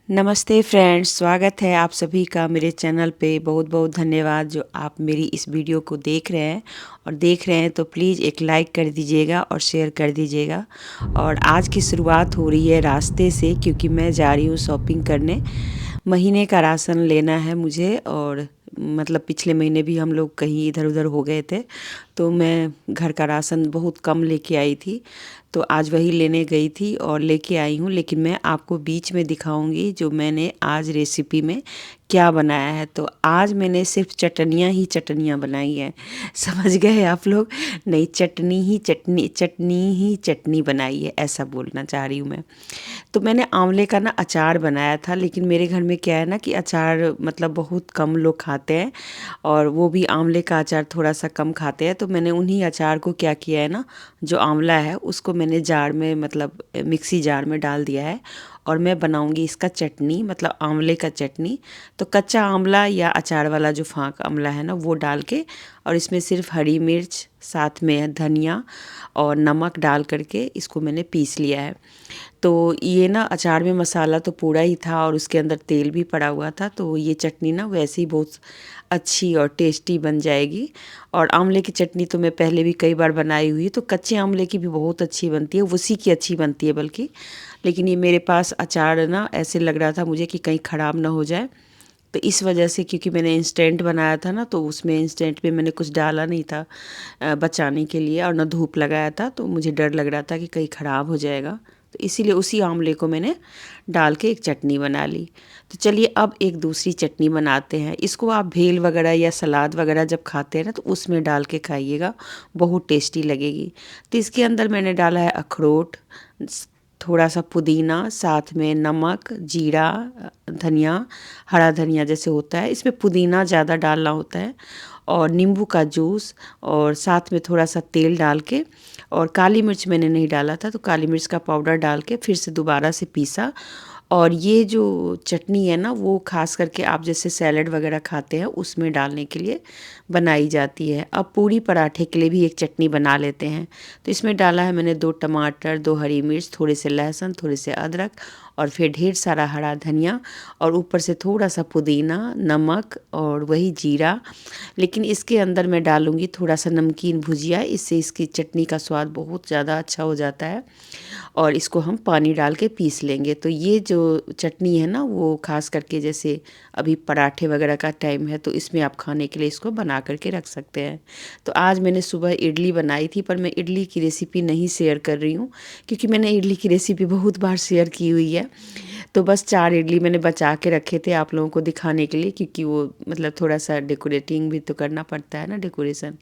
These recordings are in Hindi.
नमस्ते फ्रेंड्स, स्वागत है आप सभी का मेरे चैनल पे। बहुत बहुत धन्यवाद जो आप मेरी इस वीडियो को देख रहे हैं। और देख रहे हैं तो प्लीज़ एक लाइक कर दीजिएगा और शेयर कर दीजिएगा। और आज की शुरुआत हो रही है रास्ते से, क्योंकि मैं जा रही हूँ शॉपिंग करने। महीने का राशन लेना है मुझे। और मतलब पिछले महीने भी हम लोग कहीं इधर उधर हो गए थे, तो मैं घर का राशन बहुत कम लेके आई थी। तो आज वही लेने गई थी और लेके आई हूँ। लेकिन मैं आपको बीच में दिखाऊंगी जो मैंने आज रेसिपी में क्या बनाया है। तो आज मैंने सिर्फ चटनियाँ ही चटनियाँ बनाई हैं। समझ गए आप लोग? नहीं, चटनी ही चटनी बनाई है, ऐसा बोलना चाह रही हूँ मैं। तो मैंने आंवले का ना अचार बनाया था। लेकिन मेरे घर में क्या है ना कि अचार मतलब बहुत कम लोग खाते हैं, और वो भी आंवले का अचार थोड़ा सा कम खाते हैं। तो मैंने उन्हीं अचार को क्या किया है ना, जो आंवला है उसको मैंने जार में मतलब मिक्सी जार में डाल दिया है। और मैं बनाऊंगी इसका चटनी, मतलब आंवले का चटनी। तो कच्चा आंवला या अचार वाला जो फाँक आंवला है ना, वो डाल के, और इसमें सिर्फ हरी मिर्च, साथ में धनिया और नमक डाल करके इसको मैंने पीस लिया है। तो ये ना अचार में मसाला तो पूरा ही था और उसके अंदर तेल भी पड़ा हुआ था। तो ये चटनी ना वैसे ही बहुत अच्छी और टेस्टी बन जाएगी। और आंवले की चटनी तो मैं पहले भी कई बार बनाई हुई है, तो कच्चे आंवले की भी बहुत अच्छी बनती है, उसी की अच्छी बनती है बल्कि। लेकिन ये मेरे पास अचार ना ऐसे लग रहा था मुझे कि कहीं ख़राब ना हो जाए। तो इस वजह से, क्योंकि मैंने इंस्टेंट बनाया था ना, तो उसमें इंस्टेंट में मैंने कुछ डाला नहीं था बचाने के लिए, और ना धूप लगाया था, तो मुझे डर लग रहा था कि कहीं ख़राब हो जाएगा। तो इसीलिए उसी आंवले को मैंने डाल के एक चटनी बना ली। तो चलिए अब एक दूसरी चटनी बनाते हैं। इसको आप भेल वगैरह या सलाद वगैरह जब खाते हैं ना, तो उसमें डाल के खाइएगा, बहुत टेस्टी लगेगी। तो इसके अंदर मैंने डाला है अखरोट, थोड़ा सा पुदीना, साथ में नमक, जीरा, धनिया, हरा धनिया जैसे होता है, इसमें पुदीना ज़्यादा डालना होता है, और नींबू का जूस, और साथ में थोड़ा सा तेल डाल के, और काली मिर्च मैंने नहीं डाला था, तो काली मिर्च का पाउडर डाल के फिर से दोबारा से पीसा। और ये जो चटनी है ना, वो खास करके आप जैसे सैलड वगैरह खाते हैं उसमें डालने के लिए बनाई जाती है। अब पूरी पराठे के लिए भी एक चटनी बना लेते हैं। तो इसमें डाला है मैंने 2 टमाटर, 2 हरी मिर्च, थोड़े से लहसुन, थोड़े से अदरक, और फिर ढेर सारा हरा धनिया, और ऊपर से थोड़ा सा पुदीना, नमक और वही जीरा। लेकिन इसके अंदर मैं डालूँगी थोड़ा सा नमकीन भुजिया, इससे इसकी चटनी का स्वाद बहुत ज़्यादा अच्छा हो जाता है। और इसको हम पानी डाल के पीस लेंगे। तो ये जो चटनी है ना, वो ख़ास करके जैसे अभी पराठे वगैरह का टाइम है, तो इसमें आप खाने के लिए इसको बना करके रख सकते हैं। तो आज मैंने सुबह इडली बनाई थी, पर मैं इडली की रेसिपी नहीं शेयर कर रही हूँ, क्योंकि मैंने इडली की रेसिपी बहुत बार शेयर की हुई है। तो बस 4 इडली मैंने बचा के रखे थे आप लोगों को दिखाने के लिए, क्योंकि वो मतलब थोड़ा सा डेकोरेटिंग भी तो करना पड़ता है ना, डेकोरेशन।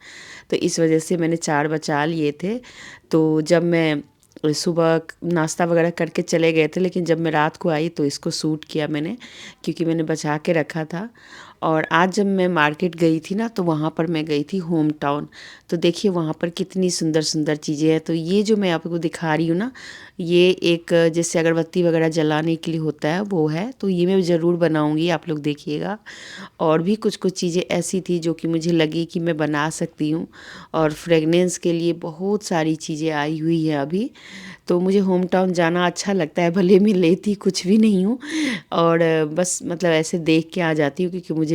तो इस वजह से मैंने 4 बचा लिए थे। तो जब मैं सुबह नाश्ता वगैरह करके चले गए थे, लेकिन जब मैं रात को आई तो इसको शूट किया मैंने, क्योंकि मैंने बचा के रखा था। और आज जब मैं मार्केट गई थी ना, तो वहाँ पर मैं गई थी होम टाउन। तो देखिए वहाँ पर कितनी सुंदर सुंदर चीज़ें हैं। तो ये जो मैं आपको दिखा रही हूँ ना, ये एक जैसे अगरबत्ती वगैरह जलाने के लिए होता है, वो है। तो ये मैं ज़रूर बनाऊँगी, आप लोग देखिएगा। और भी कुछ कुछ चीज़ें ऐसी थी जो कि मुझे लगी कि मैं बना सकती हूँ। और फ्रेगनेंस के लिए बहुत सारी चीज़ें आई हुई है अभी। तो मुझे होम टाउन जाना अच्छा लगता है, भले मैं लेती कुछ भी नहीं हूँ। और बस मतलब ऐसे देख के आ जाती हूँ, क्योंकि मुझे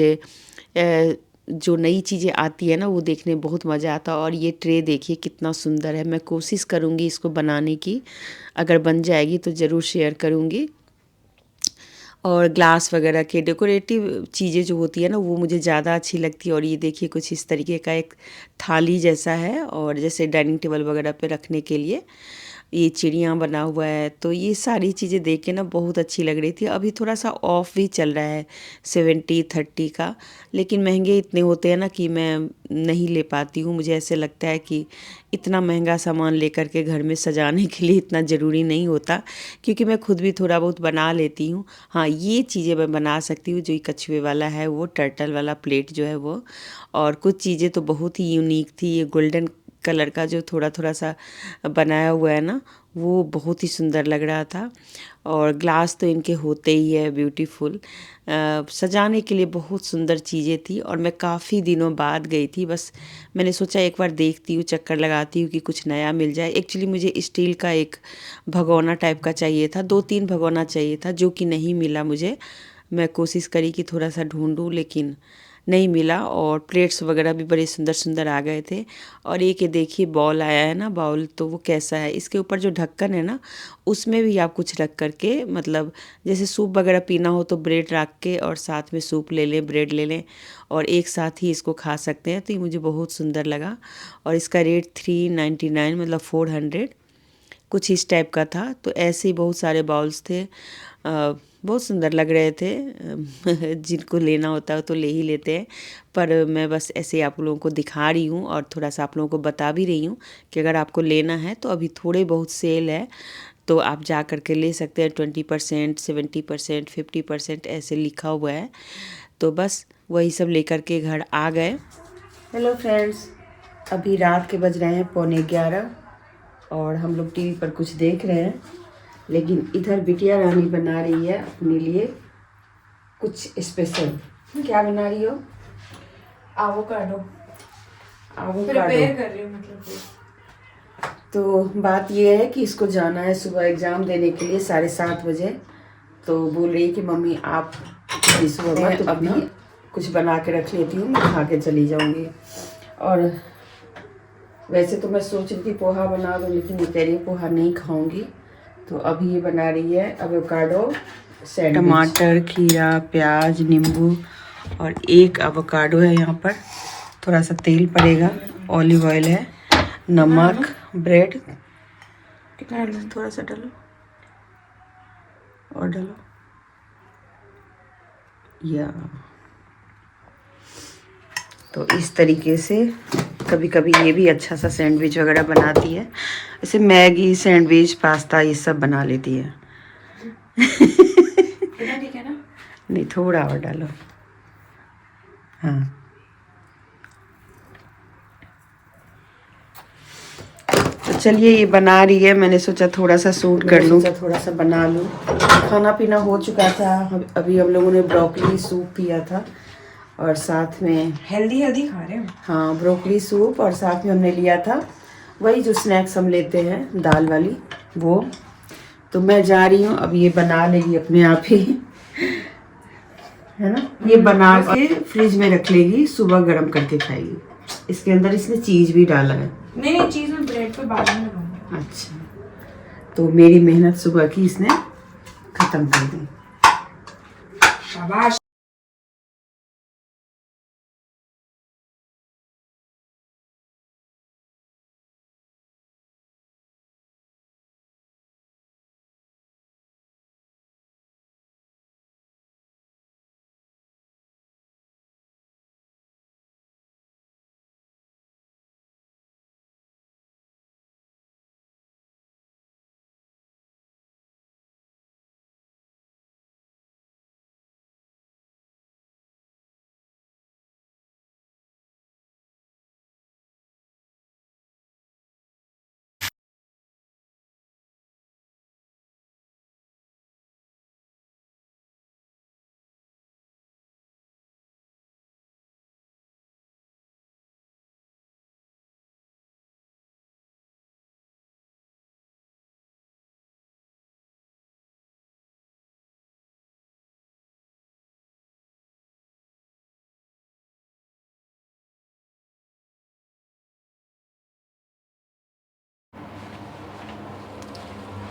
जो नई चीज़ें आती है ना, वो देखने में बहुत मज़ा आता है। और ये ट्रे देखिए कितना सुंदर है। मैं कोशिश करूँगी इसको बनाने की, अगर बन जाएगी तो ज़रूर शेयर करूँगी। और ग्लास वगैरह के डेकोरेटिव चीज़ें जो होती है ना, वो मुझे ज़्यादा अच्छी लगती है। और ये देखिए कुछ इस तरीके का एक थाली जैसा है, और जैसे डाइनिंग टेबल वगैरह पे रखने के लिए ये चिड़िया बना हुआ है। तो ये सारी चीज़ें देख के ना बहुत अच्छी लग रही थी। अभी थोड़ा सा ऑफ भी चल रहा है 70-30 का, लेकिन महंगे इतने होते हैं ना कि मैं नहीं ले पाती हूँ। मुझे ऐसे लगता है कि इतना महंगा सामान लेकर के घर में सजाने के लिए इतना ज़रूरी नहीं होता, क्योंकि मैं खुद भी थोड़ा बहुत बना लेती हूँ। हाँ, ये चीज़ें मैं बना सकती हूँ, जो ये कछुए वाला है, वो टर्टल वाला प्लेट जो है वो। और कुछ चीज़ें तो बहुत ही यूनिक थी। ये गोल्डन कलर का जो थोड़ा थोड़ा सा बनाया हुआ है ना, वो बहुत ही सुंदर लग रहा था। और ग्लास तो इनके होते ही है ब्यूटीफुल। सजाने के लिए बहुत सुंदर चीज़ें थी और मैं काफ़ी दिनों बाद गई थी। बस मैंने सोचा एक बार देखती हूँ, चक्कर लगाती हूँ कि कुछ नया मिल जाए। एक्चुअली मुझे स्टील का एक भगोना टाइप का चाहिए था, 2-3 भगोना चाहिए था, जो कि नहीं मिला मुझे। मैं कोशिश करी कि थोड़ा सा ढूंढूं, लेकिन नहीं मिला। और प्लेट्स वगैरह भी बड़े सुंदर सुंदर आ गए थे। और एक ये देखिए बॉल आया है ना, बाउल, तो वो कैसा है, इसके ऊपर जो ढक्कन है ना, उसमें भी आप कुछ रख करके, मतलब जैसे सूप वगैरह पीना हो तो ब्रेड रख के और साथ में सूप ले लें, ब्रेड ले लें और एक साथ ही इसको खा सकते हैं। तो ये मुझे बहुत सुंदर लगा। और इसका रेट 399, मतलब 400 कुछ इस टाइप का था। तो ऐसे ही बहुत सारे बाउल्स थे, बहुत सुंदर लग रहे थे। जिनको लेना होता है तो ले ही लेते हैं, पर मैं बस ऐसे आप लोगों को दिखा रही हूँ और थोड़ा सा आप लोगों को बता भी रही हूँ कि अगर आपको लेना है तो अभी थोड़े बहुत सेल है, तो आप जा कर के ले सकते हैं। 20%, 70%, 50% ऐसे लिखा हुआ है। तो बस वही सब लेकर के घर आ गए। हेलो फ्रेंड्स, अभी रात के बज रहे हैं 11:15 और हम लोग टीवी पर कुछ देख रहे हैं। लेकिन इधर बिटिया रानी बना रही है अपने लिए कुछ स्पेशल। क्या बना रही हो? एवोकाडो एवोकाडो प्रिपेयर कर रही हूँ, मतलब। तो बात ये है कि इसको जाना है सुबह एग्ज़ाम देने के लिए 7:30 बजे। तो बोल रही है कि मम्मी आप सुबह मत, अभी कुछ बना के रख लेती हूँ, मैं खा के चली जाऊँगी। और वैसे तो मैं सोच रही थी पोहा बना दूँ, लेकिन ये कह रही है पोहा नहीं खाऊंगी। तो अभी ये बना रही है एवोकाडो सैंडविच। टमाटर, खीरा, प्याज, नींबू और एक एवोकाडो है। यहाँ पर थोड़ा सा तेल पड़ेगा, ऑलिव ऑयल है, नमक, ब्रेड। कितना डालो? थोड़ा सा डालो और डालो या। तो इस तरीके से कभी कभी ये भी अच्छा सा सैंडविच वगैरह बनाती है। ऐसे मैगी, सैंडविच, पास्ता ये सब बना लेती है। ठीक है ना? नहीं, थोड़ा और डालो। हाँ, तो चलिए ये बना रही है। मैंने सोचा थोड़ा सा शूट कर लूँ, थोड़ा सा बना लूँ। खाना पीना हो चुका था, अभी हम लोगों ने ब्रोकली सूप पिया था और साथ में हेल्दी हेल्दी खा रहे हो। हाँ, ब्रोकली सूप, और साथ में हमने लिया था वही जो स्नैक्स हम लेते हैं, दाल वाली, वो। तो मैं जा रही हूँ, अब ये बना लेगी अपने आप ही, है ना। ये बना के फ्रिज में रख लेगी, सुबह गर्म करके खाएगी। इसके अंदर इसने चीज़ भी डाला है। नहीं, चीज में ब्रेड पे बाद में लगाऊंगी। अच्छा, तो मेरी मेहनत सुबह की इसने ख़त्म कर दी। शाबाश।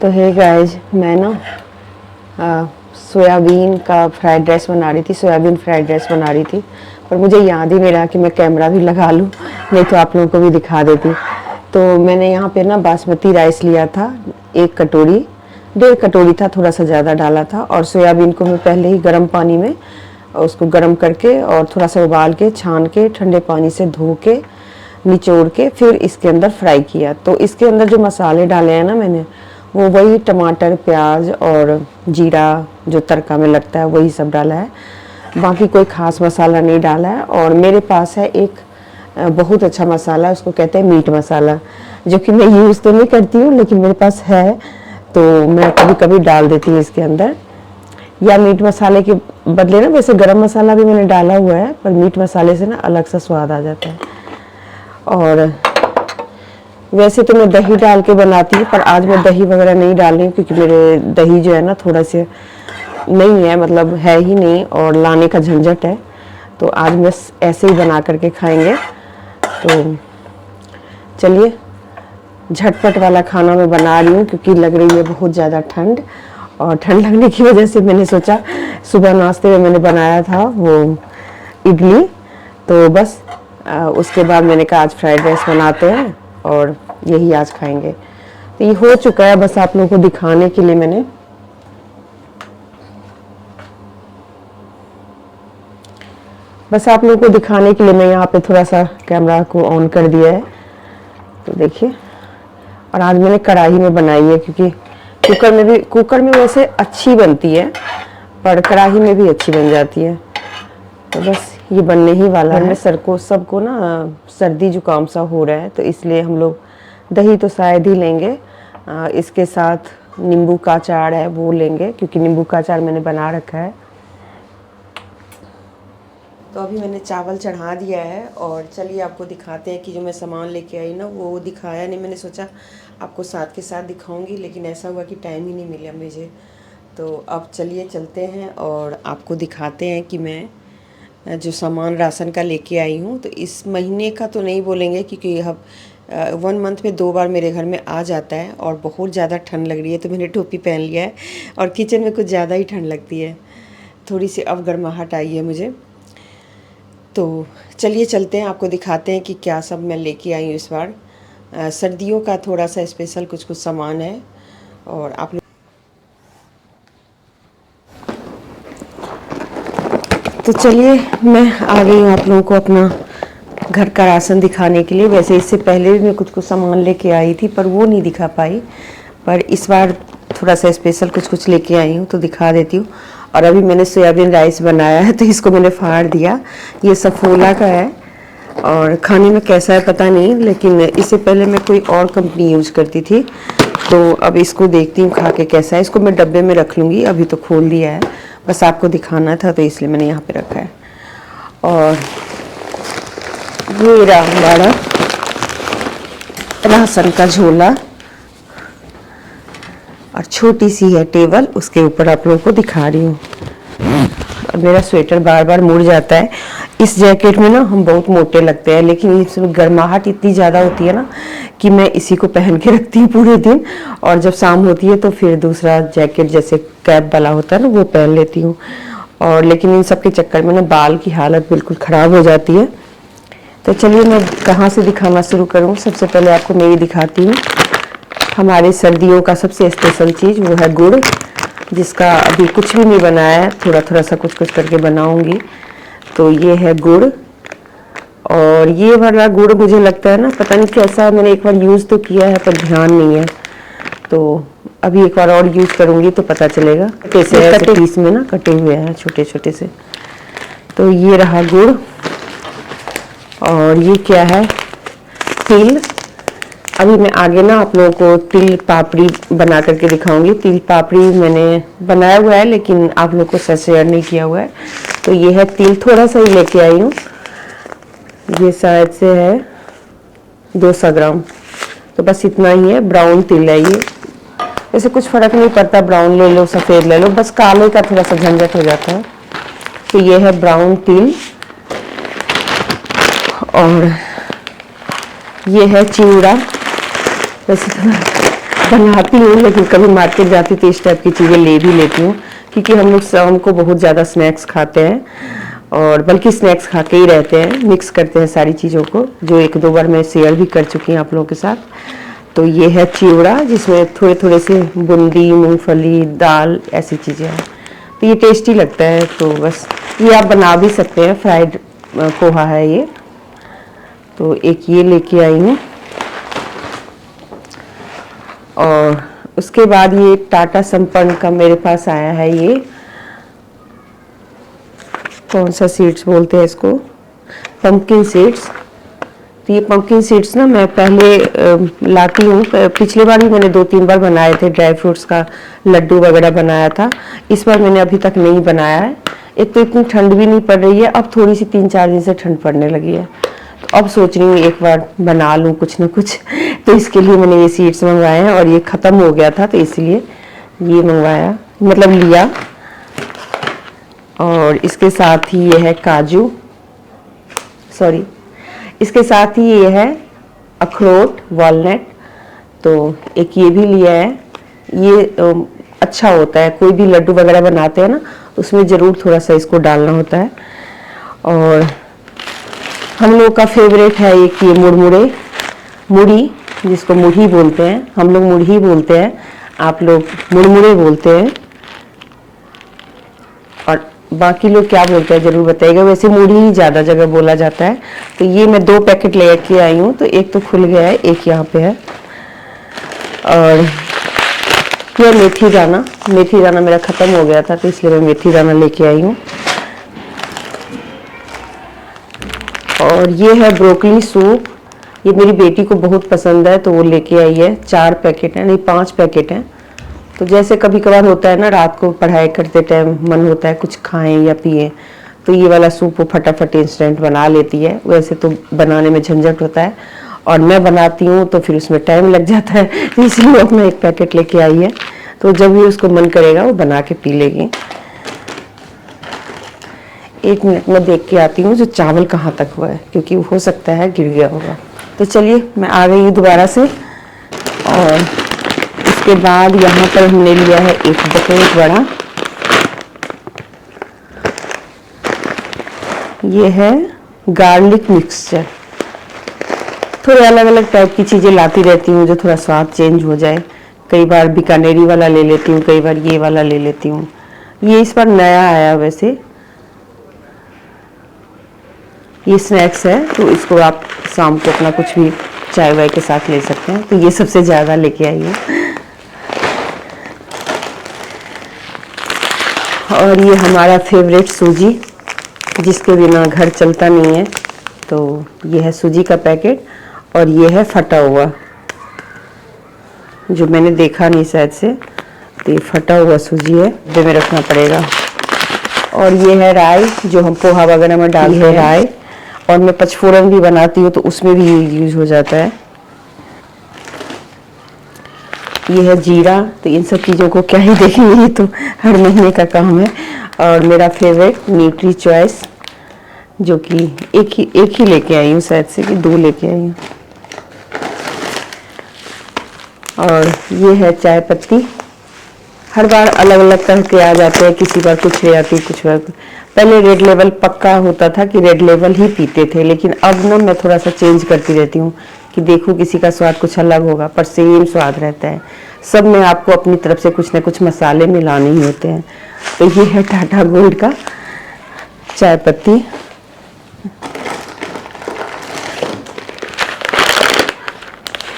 तो है गाइज, मैं ना सोयाबीन का फ्राइड राइस बना रही थी, सोयाबीन फ्राइड राइस बना रही थी। पर मुझे याद ही नहीं रहा कि मैं कैमरा भी लगा लूँ, नहीं तो आप लोगों को भी दिखा देती। तो मैंने यहाँ पे ना बासमती राइस लिया था, 1 कटोरी, 1.5 कटोरी था, थोड़ा सा ज़्यादा डाला था। और सोयाबीन को मैं पहले ही गर्म पानी में उसको गर्म करके और थोड़ा सा उबाल के, छान के, ठंडे पानी से धो के, निचोड़ के फिर इसके अंदर फ्राई किया। तो इसके अंदर जो मसाले डाले हैं ना मैंने, वो वही टमाटर, प्याज और जीरा जो तड़का में लगता है वही सब डाला है। बाकी कोई ख़ास मसाला नहीं डाला है। और मेरे पास है एक बहुत अच्छा मसाला है, उसको कहते हैं मीट मसाला, जो कि मैं यूज़ तो नहीं करती हूँ लेकिन मेरे पास है, तो मैं कभी कभी डाल देती हूँ इसके अंदर। या मीट मसाले के बदले ना, वैसे गरम मसाला भी मैंने डाला हुआ है, पर मीट मसाले से ना अलग सा स्वाद आ जाता है। और वैसे तो मैं दही डाल के बनाती हूँ, पर आज मैं दही वगैरह नहीं डाल रही हूँ क्योंकि मेरे दही जो है ना थोड़ा से नहीं है, मतलब है ही नहीं और लाने का झंझट है, तो आज बस ऐसे ही बना करके खाएंगे। तो चलिए, झटपट वाला खाना मैं बना रही हूँ क्योंकि लग रही है बहुत ज़्यादा ठंड, और ठंड लगने की वजह से मैंने सोचा, सुबह नाश्ते में मैंने बनाया था वो इडली, तो बस उसके बाद मैंने कहा आज फ्राइड राइस बनाते हैं और यही आज खाएंगे। तो ये हो चुका है, बस आप लोगों को दिखाने के लिए मैंने यहाँ पे थोड़ा सा कैमरा को ऑन कर दिया है। तो देखिए, और आज मैंने कढ़ाई में बनाई है क्योंकि कुकर में वैसे अच्छी बनती है, पर कढ़ाई में भी अच्छी बन जाती है। तो बस ये बनने ही वाला है। सबको ना सर्दी जुकाम सा हो रहा है, तो इसलिए हम लोग दही तो शायद ही लेंगे, इसके साथ नींबू का अचार है वो लेंगे, क्योंकि नींबू का अचार मैंने बना रखा है। तो अभी मैंने चावल चढ़ा दिया है, और चलिए आपको दिखाते हैं कि जो मैं सामान लेके आई ना वो दिखाया नहीं, मैंने सोचा आपको साथ के साथ दिखाऊंगी, लेकिन ऐसा हुआ कि टाइम ही नहीं मिला मुझे। तो अब चलिए चलते हैं और आपको दिखाते हैं कि मैं जो सामान राशन का लेके आई हूँ। तो इस महीने का तो नहीं बोलेंगे क्योंकि अब 1 मंथ में 2 बार मेरे घर में आ जाता है, और बहुत ज़्यादा ठंड लग रही है तो मैंने टोपी पहन लिया है, और किचन में कुछ ज़्यादा ही ठंड लगती है, थोड़ी सी अब गर्माहट आई है मुझे। तो चलिए चलते हैं, आपको दिखाते हैं कि क्या सब मैं लेके आई हूँ इस बार। सर्दियों का थोड़ा सा स्पेशल कुछ सामान है, और आप तो चलिए मैं आ गई हूँ आप लोगों को अपना घर का राशन दिखाने के लिए। वैसे इससे पहले भी मैं कुछ सामान लेके आई थी, पर वो नहीं दिखा पाई, पर इस बार थोड़ा सा स्पेशल कुछ लेके आई हूँ तो दिखा देती हूँ। और अभी मैंने सोयाबीन राइस बनाया है, तो इसको मैंने फाड़ दिया। ये सफोला का है, और खाने में कैसा है पता नहीं, लेकिन इससे पहले मैं कोई और कंपनी यूज़ करती थी, तो अब इसको देखती हूँ खा के कैसा है। इसको मैं डब्बे में रख लूँगी, अभी तो खोल दिया है, बस आपको दिखाना था तो इसलिए मैंने यहाँ पे रखा है। और ये रहा हमारा राशन का झोला, और छोटी सी है टेबल, उसके ऊपर आप लोगों को दिखा रही हूँ। और मेरा स्वेटर बार बार मुड़ जाता है। इस जैकेट में ना हम बहुत मोटे लगते हैं, लेकिन इसमें गर्माहट इतनी ज़्यादा होती है ना कि मैं इसी को पहन के रखती हूँ पूरे दिन, और जब शाम होती है तो फिर दूसरा जैकेट जैसे कैप वाला होता है ना वो पहन लेती हूँ। और लेकिन इन सब के चक्कर में ना बाल की हालत बिल्कुल ख़राब हो जाती है। तो चलिए मैं कहाँ से दिखाना शुरू करूँ। सबसे पहले आपको मैं ये दिखाती हूँ, हमारे सर्दियों का सबसे स्पेशल चीज़ वो है गुड़, जिसका अभी कुछ भी नहीं बनाया है, थोड़ा सा कुछ करके बनाऊंगी। तो ये है गुड़, और ये वाला गुड़ मुझे लगता है ना पता नहीं कैसा है, मैंने एक बार यूज़ तो किया है पर ध्यान नहीं है, तो अभी एक बार और यूज़ करूंगी तो पता चलेगा। कैसे ऐसे पीस में ना कटे हुए हैं छोटे छोटे से। तो ये रहा गुड़, और ये क्या है, तिल। अभी मैं आगे ना आप लोगों को तिल पापड़ी बना करके दिखाऊंगी। तिल पापड़ी मैंने बनाया हुआ है, लेकिन आप लोग को शेयर नहीं किया हुआ है। तो ये है तिल, थोड़ा सा ही लेके आई हूँ, ये शायद से है 200 ग्राम, तो बस इतना ही है। ब्राउन तिल है ये, ऐसे कुछ फर्क नहीं पड़ता, ब्राउन ले लो सफ़ेद ले लो, बस काले का थोड़ा सा झंझट हो जाता है। तो ये है ब्राउन तिल, और ये है चिवड़ा। वैसे तो बनाती हूँ, लेकिन कभी मार्केट जाती तो इस टाइप की चीज़ें ले भी लेती हूँ, क्योंकि हम लोग शाम को बहुत ज़्यादा स्नैक्स खाते हैं, और बल्कि स्नैक्स खा के ही रहते हैं, मिक्स करते हैं सारी चीज़ों को, जो 1-2 बार मैं शेयर भी कर चुकी हूँ आप लोगों के साथ। तो ये है चिवड़ा, जिसमें थोड़े से बूंदी, मूंगफली, दाल, ऐसी चीज़ें हैं। तो ये टेस्टी लगता है, तो बस ये आप बना भी सकते हैं। फ्राइड पोहा है ये। तो एक ये लेके आई हूँ, और उसके बाद ये टाटा संपन्न का मेरे पास आया है, ये कौन सा सीड्स बोलते हैं इसको, पंपकिन सीड्स। तो ये पंपकिन सीड्स ना मैं पहले लाती हूँ। पिछली बार भी मैंने 2-3 बार बनाए थे, ड्राई फ्रूट्स का लड्डू वगैरह बनाया था। इस बार मैंने अभी तक नहीं बनाया है। एक तो इतनी ठंड भी नहीं पड़ रही है, अब थोड़ी सी 3-4 दिन से ठंड पड़ने लगी है, तो अब सोच रही हूँ एक बार बना लूँ कुछ ना कुछ। तो इसके लिए मैंने ये सीड्स मंगवाए हैं और ये ख़त्म हो गया था तो इसलिए ये मंगवाया, मतलब लिया। और इसके साथ ही ये है काजू, सॉरी, इसके साथ ही ये है अखरोट, वॉलनट, तो एक ये भी लिया है। ये अच्छा होता है, कोई भी लड्डू वगैरह बनाते हैं ना उसमें ज़रूर थोड़ा सा इसको डालना होता है। और हम लोग का फेवरेट है एक ये मुड़मुड़े, मुड़ी, जिसको मुढ़ी बोलते हैं, हम लोग मुढ़ी बोलते हैं, आप लोग मुड़मुड़े बोलते हैं, और बाकी लोग क्या बोलते हैं ज़रूर बताइएगा। वैसे मुढ़ी ही ज़्यादा जगह बोला जाता है। तो ये मैं 2 पैकेट लेके आई हूँ, तो एक तो खुल गया है, एक यहाँ पे है। और यह मेथी दाना मेरा ख़त्म हो गया था तो इसलिए मैं मेथी दाना लेके आई हूँ। और ये है ब्रोकली सूप, ये मेरी बेटी को बहुत पसंद है तो वो लेके आई है। 4 पैकेट है, नहीं 5 पैकेट हैं। तो जैसे कभी कभार होता है ना, रात को पढ़ाई करते टाइम मन होता है कुछ खाएं या पिए, तो ये वाला सूप वो फटाफट इंस्टेंट बना लेती है। वैसे तो बनाने में झंझट होता है और मैं बनाती हूँ तो फिर उसमें टाइम लग जाता है, इसलिए वो अपना 1 पैकेट लेके आई है। तो जब भी उसको मन करेगा वो बना के पी लेगी। 1 मिनट में देख के आती हूँ जो चावल कहाँ तक हुआ है, क्योंकि हो सकता है गिर गया होगा। तो चलिए मैं आ गई हूँ दोबारा से। और इसके बाद यहाँ पर हमने लिया है एक बकेट बड़ा, ये है गार्लिक मिक्सचर। थोड़े अलग अलग टाइप की चीज़ें लाती रहती हूँ जो थोड़ा स्वाद चेंज हो जाए। कई बार बीकानेरी वाला ले लेती हूँ, कई बार ये वाला ले लेती हूँ। ये इस बार नया आया, वैसे ये स्नैक्स है तो इसको आप शाम को अपना कुछ भी चाय वाय के साथ ले सकते हैं। तो ये सबसे ज़्यादा लेके आई हूँ। और ये हमारा फेवरेट सूजी, जिसके बिना घर चलता नहीं है, तो ये है सूजी का पैकेट। और ये है फटा हुआ, जो मैंने देखा नहीं शायद से, तो ये फटा हुआ सूजी है, डिब्बे में रखना पड़ेगा। और ये है राई, जो हम पोहा वगैरह में डालते हैं, राई। और मैं पचफोरन भी बनाती हूँ तो उसमें भी यूज हो जाता है। ये है जीरा, तो इन सब चीज़ों को क्या ही देखेंगे, ये तो हर महीने का काम है। और मेरा फेवरेट न्यूट्री चॉइस, जो कि एक ही लेके आई हूँ शायद से, कि 2 लेके आई हूँ। और ये है चाय पत्ती, हर बार अलग अलग तरह के आ जाते हैं, किसी बार कुछ ले आती, कुछ बार। पहले रेड लेवल पक्का होता था कि रेड लेवल ही पीते थे, लेकिन अब ना मैं थोड़ा सा चेंज करती रहती हूँ कि देखूँ किसी का स्वाद कुछ अलग होगा पर सेम स्वाद रहता है। सब में आपको अपनी तरफ से कुछ ना कुछ मसाले मिलाने ही होते हैं। तो ये है टाटा गोल्ड का चाय पत्ती।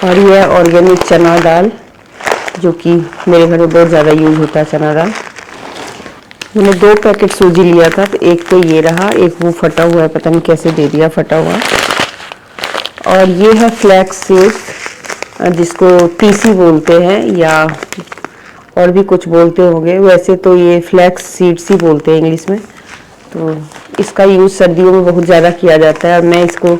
और ये है ऑर्गेनिक चना दाल, जो कि मेरे घर में बहुत ज़्यादा यूज होता है चना दाल। मैंने 2 पैकेट सूजी लिया था, तो एक तो ये रहा, एक वो फटा हुआ है, पता नहीं कैसे दे दिया फटा हुआ। और ये है फ्लैक्स सीड्स, जिसको तीसी बोलते हैं या और भी कुछ बोलते होंगे, वैसे तो ये फ्लैक्स सीड्स ही बोलते हैं इंग्लिश में। तो इसका यूज़ सर्दियों में बहुत ज़्यादा किया जाता है और मैं इसको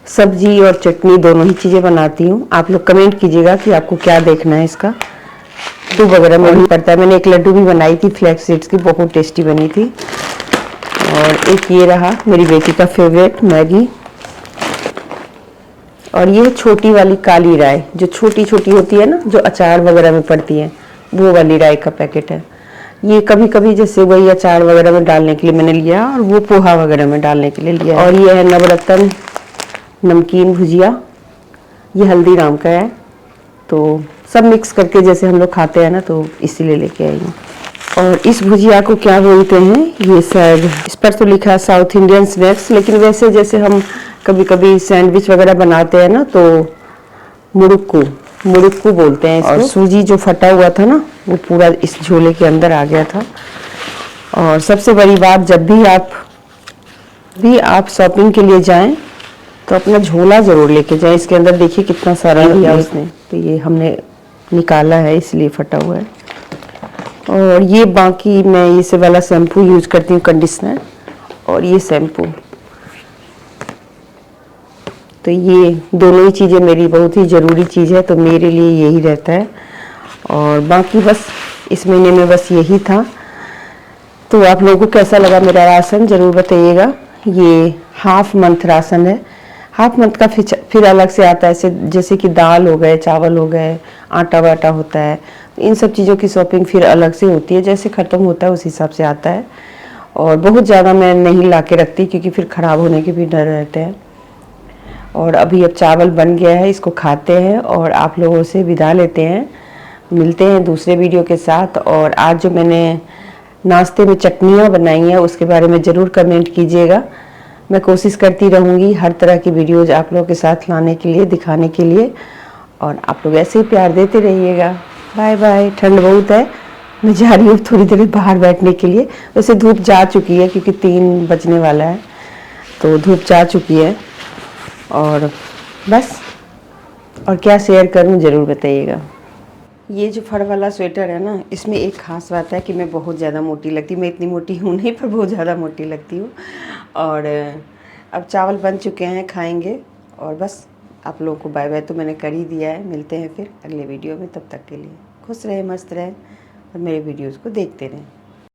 सब्जी और चटनी दोनों ही चीज़ें बनाती हूँ। आप लोग कमेंट कीजिएगा कि आपको क्या देखना है इसका। लड्डू वगैरह में भी पड़ता है। मैंने एक लड्डू भी बनाई थी फ्लैक्स सीड्स की, बहुत टेस्टी बनी थी। और एक ये रहा मेरी बेटी का फेवरेट मैगी। और ये छोटी वाली काली राई, जो छोटी छोटी होती है ना, जो अचार वगैरह में पड़ती है, वो वाली राई का पैकेट है। ये कभी कभी जैसे वही अचार वगैरह में डालने के लिए मैंने लिया, और वो पोहा वगैरह में डालने के लिए लिया। और ये है नवरत्न नमकीन भुजिया, ये हल्दीराम का है। तो सब मिक्स करके जैसे हम लोग खाते हैं ना, तो इसीलिए लेके आई हूँ। और इस भुजिया को क्या बोलते हैं, ये शायद इस पर तो लिखा है साउथ इंडियन स्नैक्स, लेकिन वैसे जैसे हम कभी कभी सैंडविच वगैरह बनाते हैं ना, तो मुड़क्कू बोलते हैं इसको। और सूजी जो फटा हुआ था ना, वो पूरा इस झोले के अंदर आ गया था। और सबसे बड़ी बात, जब भी आप शॉपिंग के लिए जाएं तो अपना झोला ज़रूर लेके जाए। इसके अंदर देखिए कितना सारा दिया उसने, तो ये हमने निकाला है इसलिए फटा हुआ है। और ये बाकी मैं इस वाला शैम्पू यूज करती हूँ, कंडीशनर, और ये शैम्पू। तो ये दोनों ही चीज़ें मेरी बहुत ही ज़रूरी चीज़ है, तो मेरे लिए यही रहता है। और बाकी बस इस महीने में बस यही था। तो आप लोगों को कैसा लगा मेरा राशन ज़रूर बताइएगा। ये हाफ मंथ राशन है। हाफ मंथ का फिर अलग से आता है, जैसे कि दाल हो गए, चावल हो गए, आटा वाटा होता है, तो इन सब चीज़ों की शॉपिंग फिर अलग से होती है, जैसे ख़त्म होता है उस हिसाब से आता है। और बहुत ज़्यादा मैं नहीं ला के रखती क्योंकि फिर ख़राब होने के भी डर रहते हैं। और अभी अब चावल बन गया है, इसको खाते हैं और आप लोगों से विदा लेते हैं। मिलते हैं दूसरे वीडियो के साथ। और आज जो मैंने नाश्ते में चटनियाँ बनाई हैं उसके बारे में ज़रूर कमेंट कीजिएगा। मैं कोशिश करती रहूँगी हर तरह की वीडियोज़ आप लोगों के साथ लाने के लिए, दिखाने के लिए, और आप लोग ऐसे ही प्यार देते रहिएगा। Bye bye. ठंड बहुत है, मैं जा रही हूँ थोड़ी देर बाहर बैठने के लिए। वैसे धूप जा चुकी है क्योंकि 3 बजने वाला है, तो धूप जा चुकी है। और बस, और क्या शेयर करूँ ज़रूर बताइएगा। ये जो फर वाला स्वेटर है ना, इसमें एक ख़ास बात है कि मैं बहुत ज़्यादा मोटी लगती हूँ। मैं इतनी मोटी हूँ नहीं, पर बहुत ज़्यादा मोटी लगती हूँ। और अब चावल बन चुके हैं, खाएंगे। और बस आप लोगों को बाय बाय तो मैंने कर ही दिया है। मिलते हैं फिर अगले वीडियो में, तब तक के लिए खुश रहें, मस्त रहें और मेरे वीडियोज़ को देखते रहें।